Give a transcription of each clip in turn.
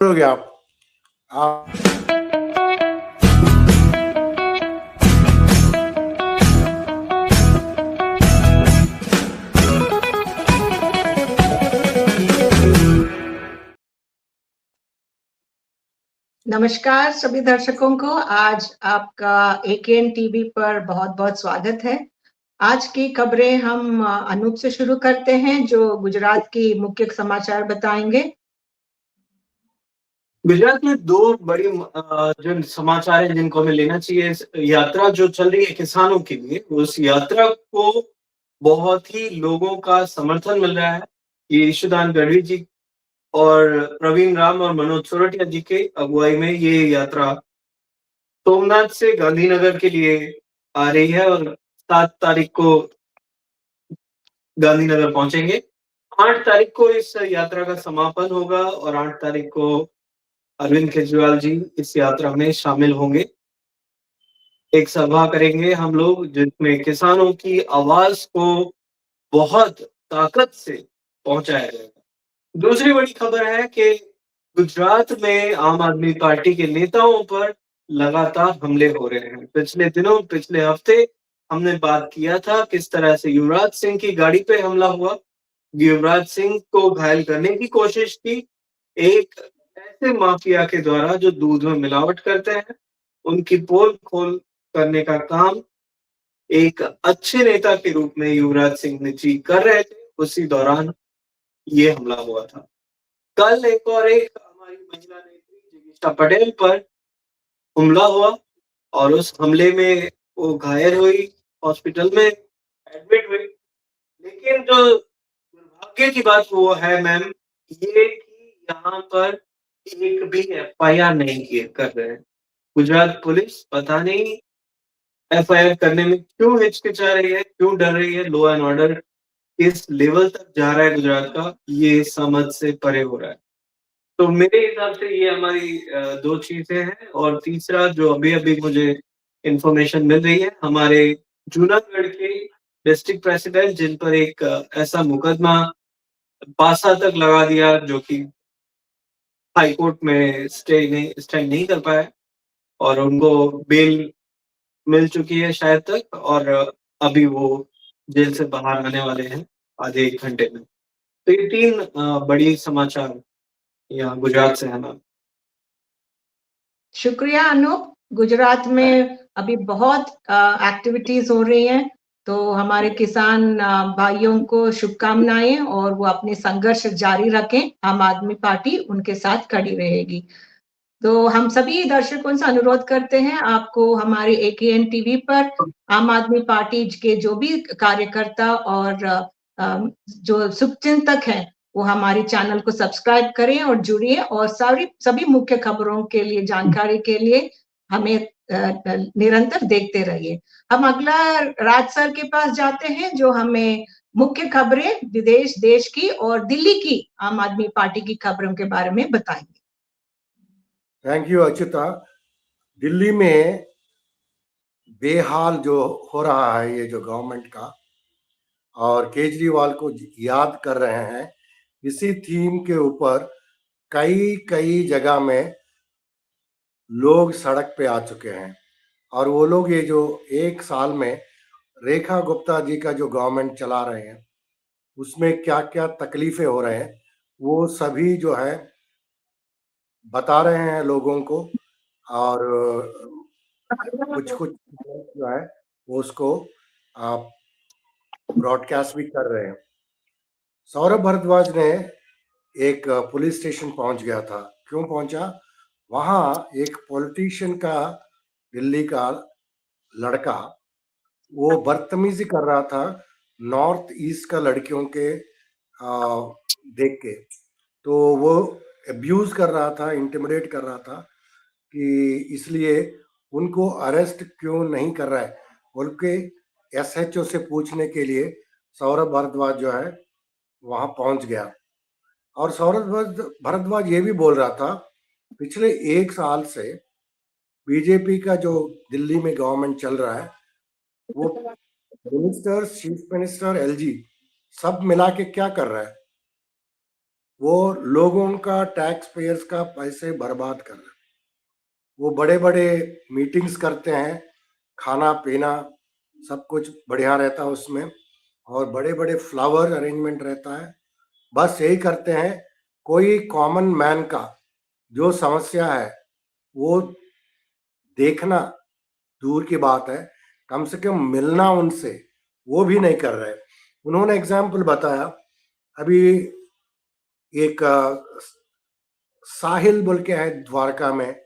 हो गया आप नमस्कार सभी दर्शकों को। आज आपका एकेएन टीवी पर बहुत-बहुत स्वागत है। आज की खबरें हम अनूप से शुरू करते हैं, जो गुजरात की मुख्य समाचार बताएंगे। गुजरात में दो बड़ी जो समाचार है जिनको हमें लेना चाहिए। यात्रा जो चल रही है किसानों के लिए, उस यात्रा को बहुत ही लोगों का समर्थन मिल रहा है। ये ईशुदान गढ़वी जी और प्रवीण राम और मनोज सोरठिया जी के अगुवाई में ये यात्रा सोमनाथ से गांधीनगर के लिए आ रही है और 7 तारीख को गांधीनगर पहुंचेंगे। 8 तारीख को इस यात्रा का समापन होगा और 8 तारीख को अरविंद केजरीवाल जी इस यात्रा में शामिल होंगे। एक सभा करेंगे हम लोग, जिसमें किसानों की आवाज को बहुत ताकत से पहुंचाया जाएगा। दूसरी बड़ी खबर है कि गुजरात में आम आदमी पार्टी के नेताओं पर लगातार हमले हो रहे हैं। पिछले हफ्ते हमने बात किया था किस तरह से युवराज सिंह की गाड़ी पे हमला हुआ। युवराज सिंह को घायल करने की कोशिश की एक ऐसे माफिया के द्वारा जो दूध में मिलावट करते हैं। उनकी पोल खोल करने का काम एक अच्छे नेता के रूप में युवराज सिंह जी कर रहे थे। उसी दौरान ये हमला हुआ था। कल एक हमारी महिला नेत्री जिगीषा पटेल पर हमला हुआ और उस हमले में वो घायल हुई, हॉस्पिटल में एडमिट हुई। लेकिन जो दुर्भाग्य की बात वो है मैम, ये कि यहाँ पर एक भी एफआईआर नहीं किए कर रहे हैं। गुजरात पुलिस पता नहीं एफआईआर करने में क्यों हिचकिचा रही है, क्यों डर रही है। लॉ एंड ऑर्डर किस लेवल तक जा रहा है गुजरात का, ये समझ से परे हो रहा है। तो मेरे हिसाब से ये हमारी दो चीजें हैं। और तीसरा जो अभी अभी मुझे इंफॉर्मेशन मिल रही है, हमारे जूनागढ़ के डिस्ट्रिक्ट प्रेसिडेंट जिन पर एक ऐसा मुकदमा पासा तक लगा दिया जो कि हाई कोर्ट में स्टैंड नहीं कर पाया और उनको बेल मिल चुकी है शायद तक, और अभी वो जेल से बाहर आने वाले हैं आधे 1 घंटे में। तो ये 3 बड़ी समाचार यहाँ गुजरात से है मैम। शुक्रिया अनूप। गुजरात में अभी बहुत एक्टिविटीज हो रही हैं, तो हमारे किसान भाइयों को शुभकामनाएं और वो अपने संघर्ष जारी रखें। आम आदमी पार्टी उनके साथ खड़ी रहेगी। तो हम सभी दर्शकों से अनुरोध करते हैं, आपको हमारे एकेएन टीवी पर आम आदमी पार्टी के जो भी कार्यकर्ता और जो शुभचिंतक हैं, वो हमारे चैनल को सब्सक्राइब करें और जुड़िए और सभी मुख्य खबरों के लिए, जानकारी के लिए हमें निरंतर देखते रहिए। हम अगला राज सर के पास जाते हैं, जो हमें मुख्य खबरें विदेश, देश की और दिल्ली की आम आदमी पार्टी की खबरों के बारे में बताएंगे। Thank you Achyuta. दिल्ली में बेहाल जो हो रहा है ये जो गवर्नमेंट का, और केजरीवाल को याद कर रहे हैं, इसी थीम के ऊपर कई कई जगह में लोग सड़क पे आ चुके हैं। और वो लोग ये जो 1 साल में रेखा गुप्ता जी का जो गवर्नमेंट चला रहे हैं, उसमें क्या क्या तकलीफें हो रहे हैं, वो सभी जो है बता रहे हैं लोगों को। और कुछ कुछ जो है वो उसको ब्रॉडकास्ट भी कर रहे हैं। सौरभ भारद्वाज ने एक पुलिस स्टेशन पहुंच गया था। क्यों पहुंचा? वहां एक पॉलिटिशियन का, दिल्ली का लड़का, वो बदतमीजी कर रहा था नॉर्थ ईस्ट का लड़कियों के देख के। तो वो अब्यूज कर रहा था, इंटिमिडेट कर रहा था कि इसलिए उनको अरेस्ट क्यों नहीं कर रहा है बोल के एसएचओ से पूछने के लिए सौरभ भारद्वाज जो है वहां पहुंच गया। और सौरभ भारद्वाज ये भी बोल रहा था, पिछले 1 साल से बीजेपी का जो दिल्ली में गवर्नमेंट चल रहा है, वो मिनिस्टर, चीफ मिनिस्टर, एलजी सब मिला के क्या कर रहा है? वो लोगों का टैक्स पेयर्स का पैसे बर्बाद कर रहे हैं। वो बड़े बड़े मीटिंग्स करते हैं, खाना पीना सब कुछ बढ़िया रहता है उसमें, और बड़े बड़े फ्लावर अरेंजमेंट रहता है। बस यही करते हैं, कोई कॉमन मैन का जो समस्या है वो देखना दूर की बात है, कम से कम मिलना उनसे वो भी नहीं कर रहे। उन्होंने एग्जाम्पल बताया, अभी एक साहिल बोल के है द्वारका में,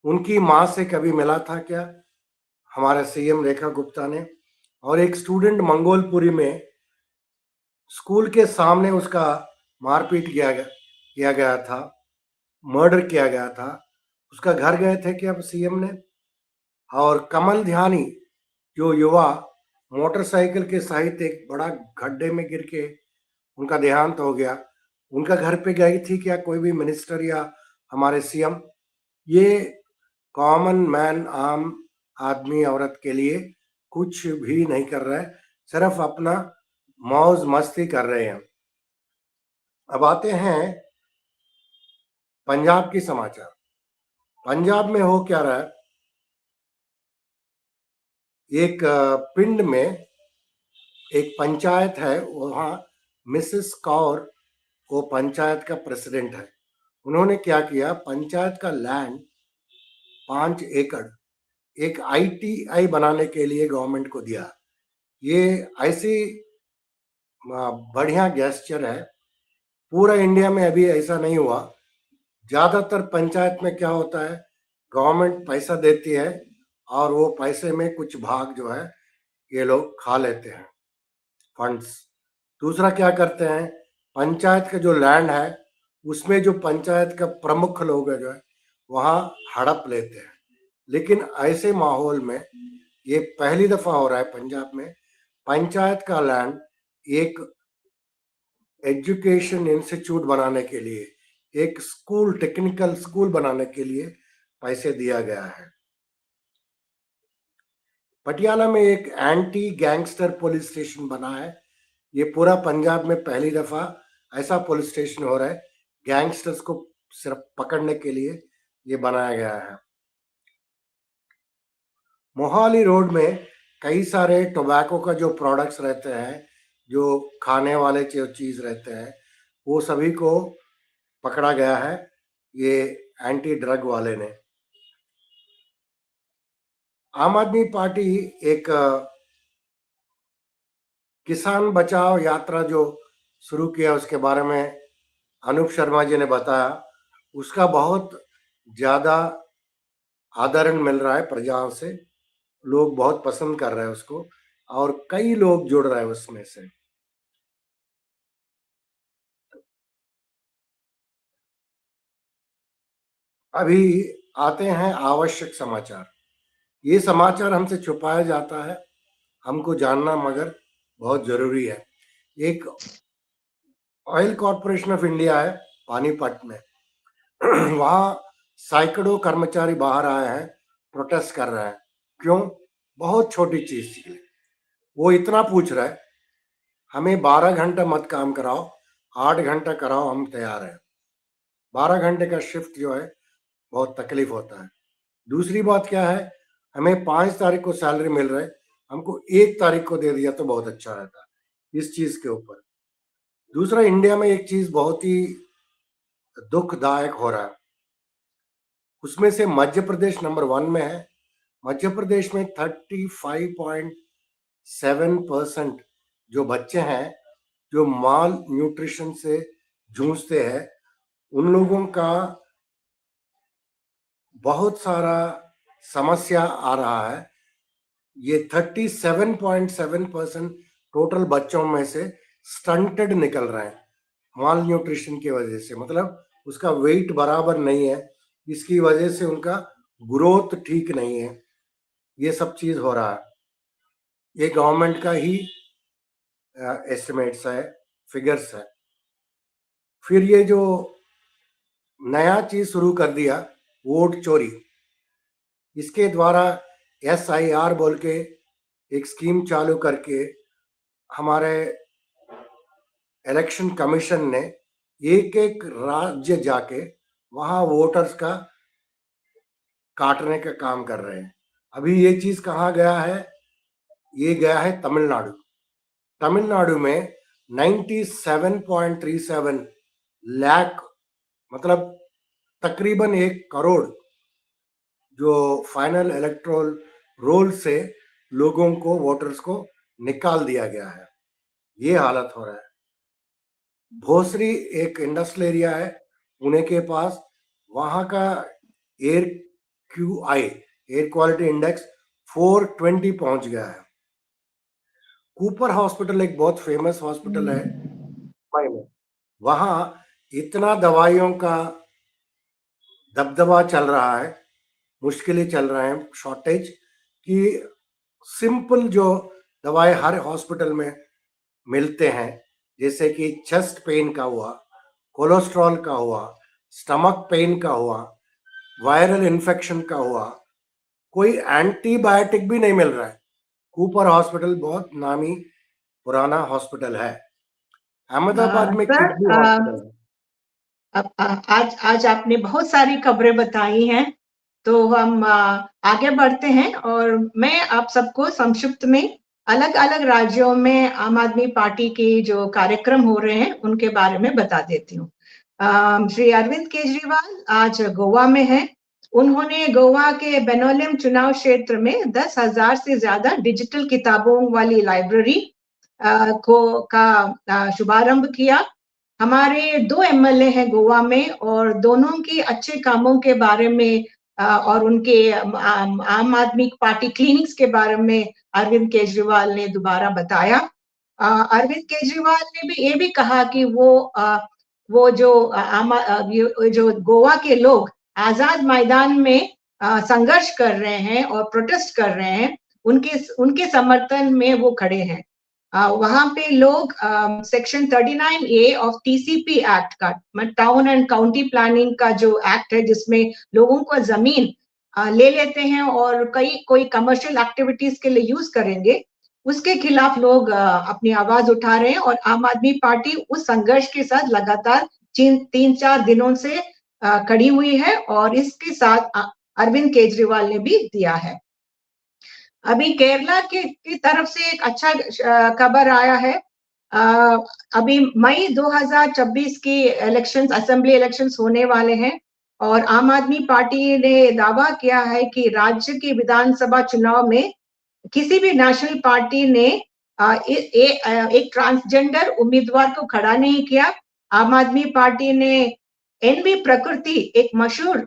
उनकी माँ से कभी मिला था क्या हमारे सीएम रेखा गुप्ता ने? और एक स्टूडेंट मंगोलपुरी में स्कूल के सामने उसका मारपीट किया गया था, मर्डर किया गया था, उसका घर गए थे क्या सीएम ने? और कमल ध्यानी जो युवा मोटरसाइकिल के सहित एक बड़ा गड्ढे में गिर के उनका देहांत हो गया, उनका घर पे गई थी क्या कोई भी मिनिस्टर या हमारे सीएम? ये कॉमन मैन, आम आदमी औरत के लिए कुछ भी नहीं कर रहा है, सिर्फ अपना मौज मस्ती कर रहे हैं। अब आते हैं पंजाब की समाचार। पंजाब में हो क्या रहा है, एक पिंड में एक पंचायत है, वहाँ मिसेस कौर वो पंचायत का प्रेसिडेंट है। उन्होंने क्या किया, पंचायत का लैंड 5 एकड़ एक आईटीआई बनाने के लिए गवर्नमेंट को दिया। ये ऐसी बढ़िया गेस्चर है, पूरा इंडिया में अभी ऐसा नहीं हुआ। ज्यादातर पंचायत में क्या होता है, गवर्नमेंट पैसा देती है और वो पैसे में कुछ भाग जो है ये लोग खा लेते हैं फंड्स। दूसरा क्या करते हैं, पंचायत का जो लैंड है उसमें जो पंचायत का प्रमुख लोग है जो है वहाँ हड़प लेते हैं। लेकिन ऐसे माहौल में ये पहली दफा हो रहा है पंजाब में, पंचायत का लैंड एक एजुकेशन इंस्टीट्यूट बनाने के लिए, एक स्कूल, टेक्निकल स्कूल बनाने के लिए पैसे दिया गया है। पटियाला में एक एंटी गैंगस्टर पुलिस स्टेशन बना है। ये पूरा पंजाब में पहली दफा ऐसा पुलिस स्टेशन हो रहा है, गैंगस्टर्स को सिर्फ पकड़ने के लिए ये बनाया गया है। मोहाली रोड में कई सारे टोबैको का जो प्रोडक्ट्स रहते हैं, जो खाने वाले जो चीज रहते हैं, वो सभी को पकड़ा गया है ये एंटी ड्रग वाले ने। आम आदमी पार्टी एक किसान बचाओ यात्रा जो शुरू किया उसके बारे में अनूप शर्मा जी ने बताया, उसका बहुत ज्यादा आदरण मिल रहा है प्रजाओं से, लोग बहुत पसंद कर रहे हैं उसको और कई लोग जुड़ रहे हैं उसमें से। अभी आते हैं आवश्यक समाचार। ये समाचार हमसे छुपाया जाता है, हमको जानना मगर बहुत जरूरी है। एक ऑयल कॉर्पोरेशन ऑफ इंडिया है पानीपत में वहाँ सैकड़ों कर्मचारी बाहर आए हैं, प्रोटेस्ट कर रहे हैं। क्यों? बहुत छोटी चीज के लिए वो इतना पूछ रहा है, हमें 12 घंटा मत काम कराओ, 8 घंटा कराओ, हम तैयार हैं। 12 घंटे का शिफ्ट जो है बहुत तकलीफ होता है। दूसरी बात क्या है, हमें 5 तारीख को सैलरी मिल रहा है, हमको 1 तारीख को दे दिया तो बहुत अच्छा रहता है इस चीज के ऊपर। दूसरा, इंडिया में एक चीज बहुत ही दुखदायक हो रहा है, उसमें से मध्य प्रदेश नंबर 1 में है। मध्य प्रदेश में 35.7% जो बच्चे हैं जो माल न्यूट्रिशन से जूझते हैं, उन लोगों का बहुत सारा समस्या आ रहा है। ये 37.7% टोटल बच्चों में से स्टंटेड निकल रहे हैं माल न्यूट्रिशन की वजह से, मतलब उसका वेट बराबर नहीं है, इसकी वजह से उनका ग्रोथ ठीक नहीं है। ये सब चीज हो रहा है, ये गवर्नमेंट का ही एस्टिमेट्स है, फिगर्स है। फिर ये जो नया चीज शुरू कर दिया वोट चोरी, इसके द्वारा SIR बोल के एक स्कीम चालू करके हमारे इलेक्शन कमीशन ने एक एक राज्य जाके वहां वोटर्स का काटने का काम कर रहे हैं। अभी ये चीज कहाँ गया है? ये गया है तमिलनाडु। तमिलनाडु में 97.37 लाख, मतलब तकरीबन 1 करोड़ जो फाइनल इलेक्टोरल रोल से लोगों को, वोटर्स को निकाल दिया गया है। ये हालत हो रहा है। भोसरी एक इंडस्ट्रियल एरिया है पुणे के पास, वहां का air QI, air quality index 420 पहुंच गया है। कूपर हॉस्पिटल एक बहुत फेमस हॉस्पिटल है मुंबई में, वहां इतना दवाइयों का दबदबा चल रहा है, मुश्किलें चल रहे हैं, शॉर्टेज, कि सिंपल जो दवाई हर हॉस्पिटल में मिलते हैं, जैसे कि चेस्ट पेन का हुआ, कोलेस्ट्रॉल का हुआ, स्टमक पेन का हुआ, वायरल इन्फेक्शन का हुआ, कोई एंटीबायोटिक भी नहीं मिल रहा है। कूपर हॉस्पिटल बहुत नामी पुराना हॉस्पिटल है। अहमदाबाद में सर, किडनी हॉस्पिटल है। आज आपने बहुत सारी खबरें बताई हैं, तो हम आगे बढ़ते हैं और मैं आप सबको संक्षिप्त में अलग अलग राज्यों में आम आदमी पार्टी के जो कार्यक्रम हो रहे हैं उनके बारे में बता देती हूँ। श्री अरविंद केजरीवाल आज गोवा में हैं। उन्होंने गोवा के बेनोलिम चुनाव क्षेत्र में 10,000 से ज्यादा डिजिटल किताबों वाली लाइब्रेरी का शुभारंभ किया। हमारे 2 MLA हैं गोवा में और दोनों के अच्छे कामों के बारे में और उनके आम आदमी पार्टी क्लिनिक्स के बारे में अरविंद केजरीवाल ने दोबारा बताया। अरविंद केजरीवाल ने भी ये भी कहा कि वो जो गोवा के लोग आजाद मैदान में संघर्ष कर रहे हैं और प्रोटेस्ट कर रहे हैं, उनके समर्थन में वो खड़े हैं। वहां पे लोग section 39A of TCP act का, टाउन एंड काउंटी प्लानिंग का जो एक्ट है, जिसमें लोगों को जमीन ले लेते हैं और कोई कमर्शियल एक्टिविटीज के लिए यूज करेंगे, उसके खिलाफ लोग अपनी आवाज उठा रहे हैं। और आम आदमी पार्टी उस संघर्ष के साथ लगातार 3-4 दिनों से खड़ी हुई है और इसके साथ अरविंद केजरीवाल ने भी दिया है। अभी केरला की तरफ से एक अच्छा खबर आया है। अभी मई 2026 की इलेक्शंस, असेंबली इलेक्शंस होने वाले हैं और आम आदमी पार्टी ने दावा किया है कि राज्य की विधानसभा चुनाव में किसी भी नेशनल पार्टी ने एक ट्रांसजेंडर उम्मीदवार को खड़ा नहीं किया। आम आदमी पार्टी ने NV प्रकृति, एक मशहूर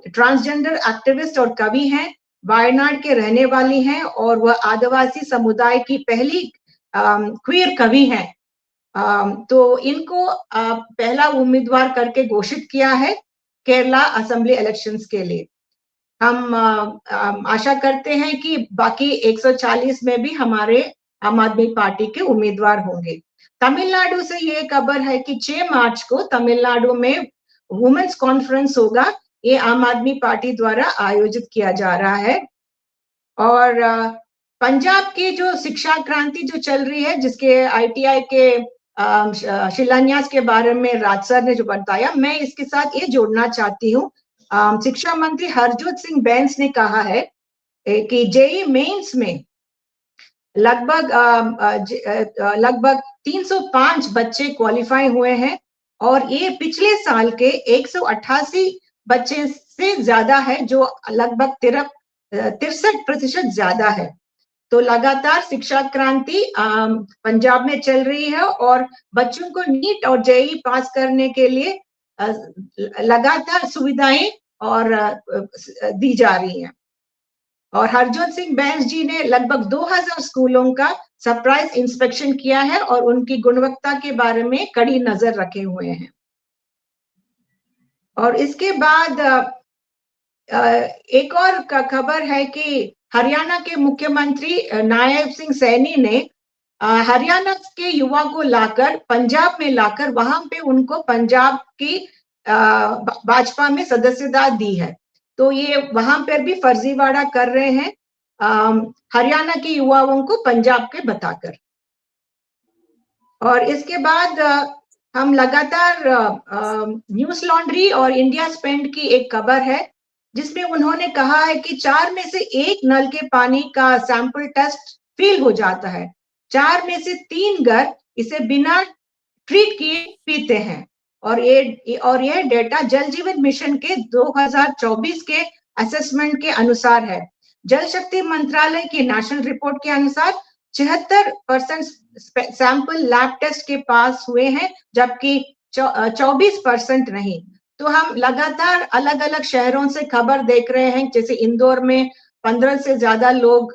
ट्रांसजेंडर एक्टिविस्ट और कवि हैं, वायनाड के रहने वाली हैं और वह आदिवासी समुदाय की पहली क्वीर कवि हैं। तो इनको पहला उम्मीदवार करके घोषित किया है केरला असेंबली इलेक्शंस के लिए। हम आशा करते हैं कि बाकी 140 में भी हमारे आम आदमी पार्टी के उम्मीदवार होंगे। तमिलनाडु से ये खबर है कि 6 मार्च को तमिलनाडु में वुमेन्स कॉन्फ्रेंस होगा। ये आम आदमी पार्टी द्वारा आयोजित किया जा रहा है। और पंजाब की जो शिक्षा क्रांति जो चल रही है, जिसके ITI के शिलान्यास के बारे में राज सर ने जो बताया, मैं इसके साथ ये जोड़ना चाहती हूँ। शिक्षा मंत्री हरजोत सिंह बैंस ने कहा है कि JEE मेंस में लगभग 305 बच्चे क्वालिफाई हुए हैं और ये पिछले साल के 188 बच्चे से ज्यादा है, जो लगभग 63% ज्यादा है। तो लगातार शिक्षा क्रांति पंजाब में चल रही है और बच्चों को नीट और JEE पास करने के लिए लगातार सुविधाएं और दी जा रही हैं। और हरजोत सिंह बैंस जी ने लगभग 2000 स्कूलों का सरप्राइज इंस्पेक्शन किया है और उनकी गुणवत्ता के बारे में कड़ी नजर रखे हुए हैं। और इसके बाद एक और खबर है कि हरियाणा के मुख्यमंत्री नायब सिंह सैनी ने हरियाणा के युवा को लाकर पंजाब में लाकर वहां पे उनको पंजाब की भाजपा में सदस्यता दी है। तो ये वहां पर भी फर्जीवाड़ा कर रहे हैं हरियाणा के युवाओं को पंजाब के बताकर। और इसके बाद हम लगातार न्यूज लॉन्ड्री और इंडिया स्पेंड की एक खबर है जिसमें उन्होंने कहा है कि 4 में से 1 नल के पानी का सैंपल टेस्ट फेल हो जाता है। 4 में से 3 घर इसे बिना ट्रीट किए पीते हैं और ये डेटा जल जीवन मिशन के 2024 के असेसमेंट के अनुसार है। जल शक्ति मंत्रालय की नेशनल रिपोर्ट के अनुसार 76% सैंपल लैब टेस्ट के पास हुए हैं, जबकि 24% नहीं। तो हम लगातार अलग अलग शहरों से खबर देख रहे हैं, जैसे इंदौर में 15 से ज्यादा लोग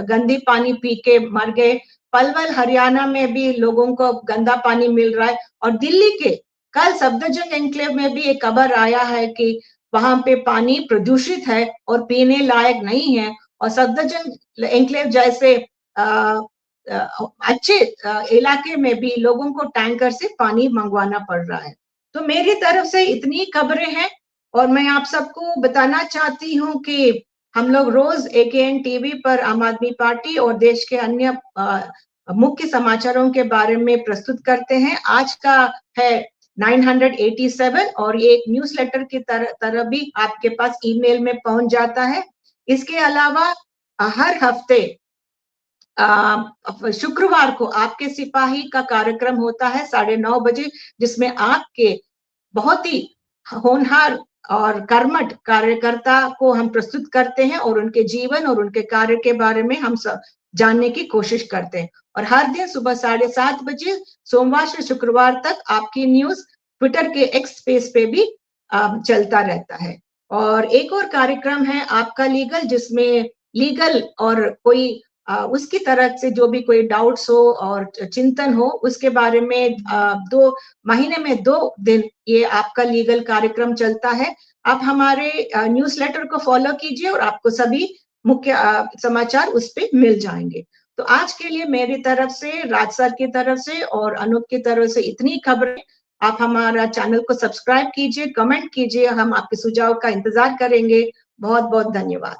गंदी पानी पी के मर गए। पलवल हरियाणा में भी लोगों को गंदा पानी मिल रहा है और दिल्ली के कल सफदरजंग एन्क्लेव में भी एक खबर आया है कि वहां पे पानी प्रदूषित है और पीने लायक नहीं है और सफदरजंग एन्क्लेव जैसे अच्छे इलाके में भी लोगों को टैंकर से पानी मंगवाना पड़ रहा है। तो मेरी तरफ से इतनी खबरें हैं और मैं आप सबको बताना चाहती हूँ कि हम लोग रोज AKN टीवी पर आम आदमी पार्टी और देश के अन्य मुख्य समाचारों के बारे में प्रस्तुत करते हैं। आज का है 987 और ये एक न्यूज़लेटर की तरह भी आपके पास ईमेल में पहुंच जाता है। इसके अलावा हर हफ्ते शुक्रवार को आपके सिपाही का कार्यक्रम होता है 9:30 बजे, जिसमें आपके बहुत ही होनहार और कर्मठ कार्यकर्ता को हम प्रस्तुत करते हैं और उनके जीवन और उनके कार्य के बारे में हम सब जानने की कोशिश करते हैं। और हर दिन सुबह 7:30 बजे सोमवार से शुक्रवार तक आपकी न्यूज ट्विटर के एक्स स्पेस पे भी चलता रहता है। और एक और कार्यक्रम है आपका लीगल, जिसमें लीगल और कोई उसकी तरफ से जो भी कोई डाउट्स हो और चिंतन हो उसके बारे में 2 महीने में 2 दिन ये आपका लीगल कार्यक्रम चलता है। आप हमारे न्यूज़लेटर को फॉलो कीजिए और आपको सभी मुख्य समाचार उस पे मिल जाएंगे। तो आज के लिए मेरी तरफ से, राज सर की तरफ से और अनूप की तरफ से इतनी खबरें। आप हमारा चैनल को सब्सक्राइब कीजिए, कमेंट कीजिए, हम आपके सुझाव का इंतजार करेंगे। बहुत बहुत धन्यवाद।